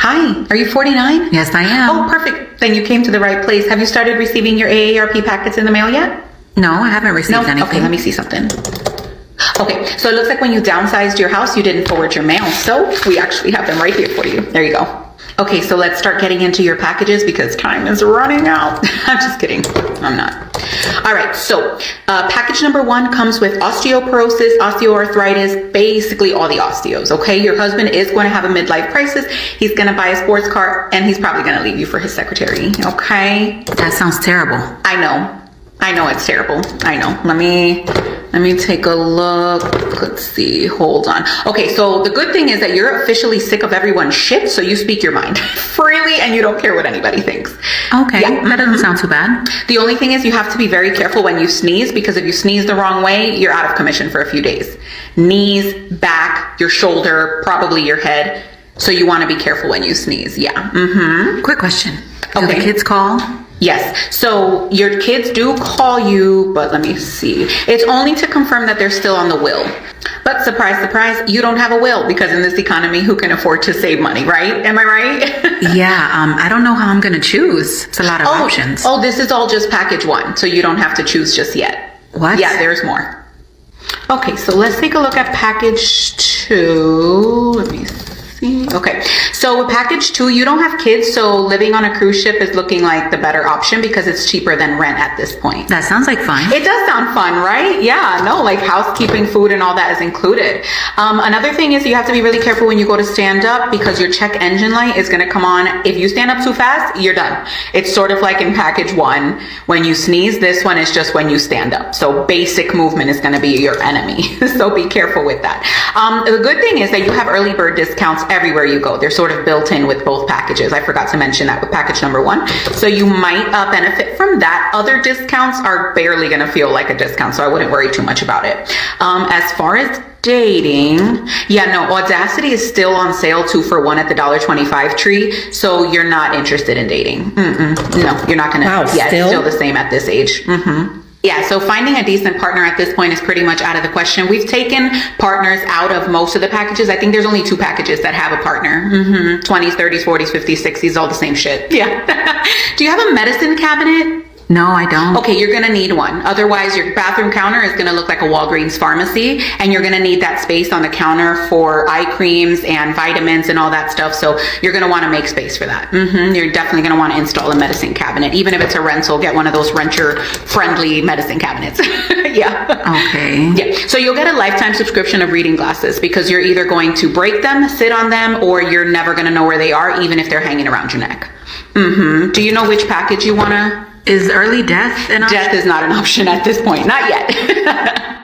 Hi, are you 49? Yes, I am. Oh, perfect. Then you came to the right place. Have you started receiving your AARP packets in the mail yet? No, I haven't received anything. Okay, let me see something. Okay, so it looks like when you downsized your house, you didn't forward your mail. So we actually have them right here for you. There you go. Okay, so let's start getting into your packages because time is running out. I'm just kidding. I'm not. All right, so package number 1 comes with osteoporosis, osteoarthritis, basically all the osteos, okay? Your husband is going to have a midlife crisis. He's going to buy a sports car, and he's probably going to leave you for his secretary, okay? That sounds terrible. I know it's terrible. I know. Let me take a look. Let's see. Hold on. Okay, so the good thing is that you're officially sick of everyone's shit, so you speak your mind freely and you don't care what anybody thinks. Okay, yeah. That doesn't sound too bad. The only thing is you have to be very careful when you sneeze, because if you sneeze the wrong way, you're out of commission for a few days. Knees, back, your shoulder, probably your head. So you want to be careful when you sneeze. Yeah. Quick question. Do Okay. the kids call? Yes. So your kids do call you, but let me see. It's only to confirm that they're still on the will. But surprise, surprise, you don't have a will, because in this economy, who can afford to save money, right? Am I right? Yeah, I don't know how I'm going to choose. It's a lot of options. Oh, this is all just package 1, so you don't have to choose just yet. What? Yeah, there's more. Okay, so let's take a look at package 2. Let me see. Okay, so with package 2, you don't have kids, so living on a cruise ship is looking like the better option because it's cheaper than rent at this point. That sounds like fun. It does sound fun, right? Yeah, no, like housekeeping, food, and all that is included. Another thing is you have to be really careful when you go to stand up, because your check engine light is going to come on. If you stand up too fast, you're done. It's sort of like in package 1, when you sneeze. This one is just when you stand up. So basic movement is going to be your enemy. So be careful with that. The good thing is that you have early bird discounts everywhere you go. They're sort of built in with both packages. I forgot to mention that with package number 1. So you might benefit from that. Other discounts are barely going to feel like a discount, so I wouldn't worry too much about it. As far as dating, yeah, no, Audacity is still on sale 2 for 1 at the $1.25 tree, so you're not interested in dating. No, you're not gonna. Wow, yeah, still? it's still the same at this age. Yeah, so finding a decent partner at this point is pretty much out of the question. We've taken partners out of most of the packages. I think there's only 2 packages that have a partner. 20s, 30s, 40s, 50s, 60s, all the same shit. Yeah. Do you have a medicine cabinet? No, I don't. Okay, you're gonna need one. Otherwise, your bathroom counter is gonna look like a Walgreens pharmacy, and you're gonna need that space on the counter for eye creams and vitamins and all that stuff. So you're gonna wanna make space for that. You're definitely gonna wanna install a medicine cabinet. Even if it's a rental, get one of those renter-friendly medicine cabinets. Yeah. Okay. Yeah, so you'll get a lifetime subscription of reading glasses, because you're either going to break them, sit on them, or you're never gonna know where they are, even if they're hanging around your neck. Do you know which package you wanna? Is early death an option? Death is not an option at this point. Not yet.